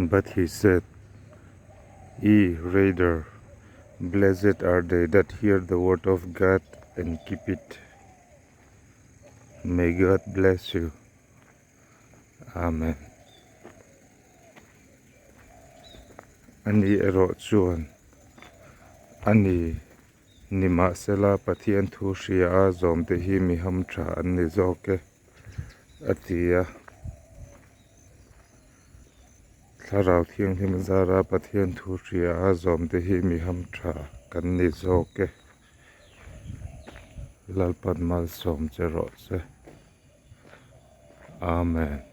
But he said, Reader, blessed are they that hear the word of God and keep it. May God bless you. Amen. Ani ero chuan. Ani nima sela pathian thu shria a zom te hi mi ham tha an ni zoke. Atia. Tharau thiang him zara pathian thu shria a zom te hi mi ham tha kan ni zoke. Lalpan mal som che ro se. Amen.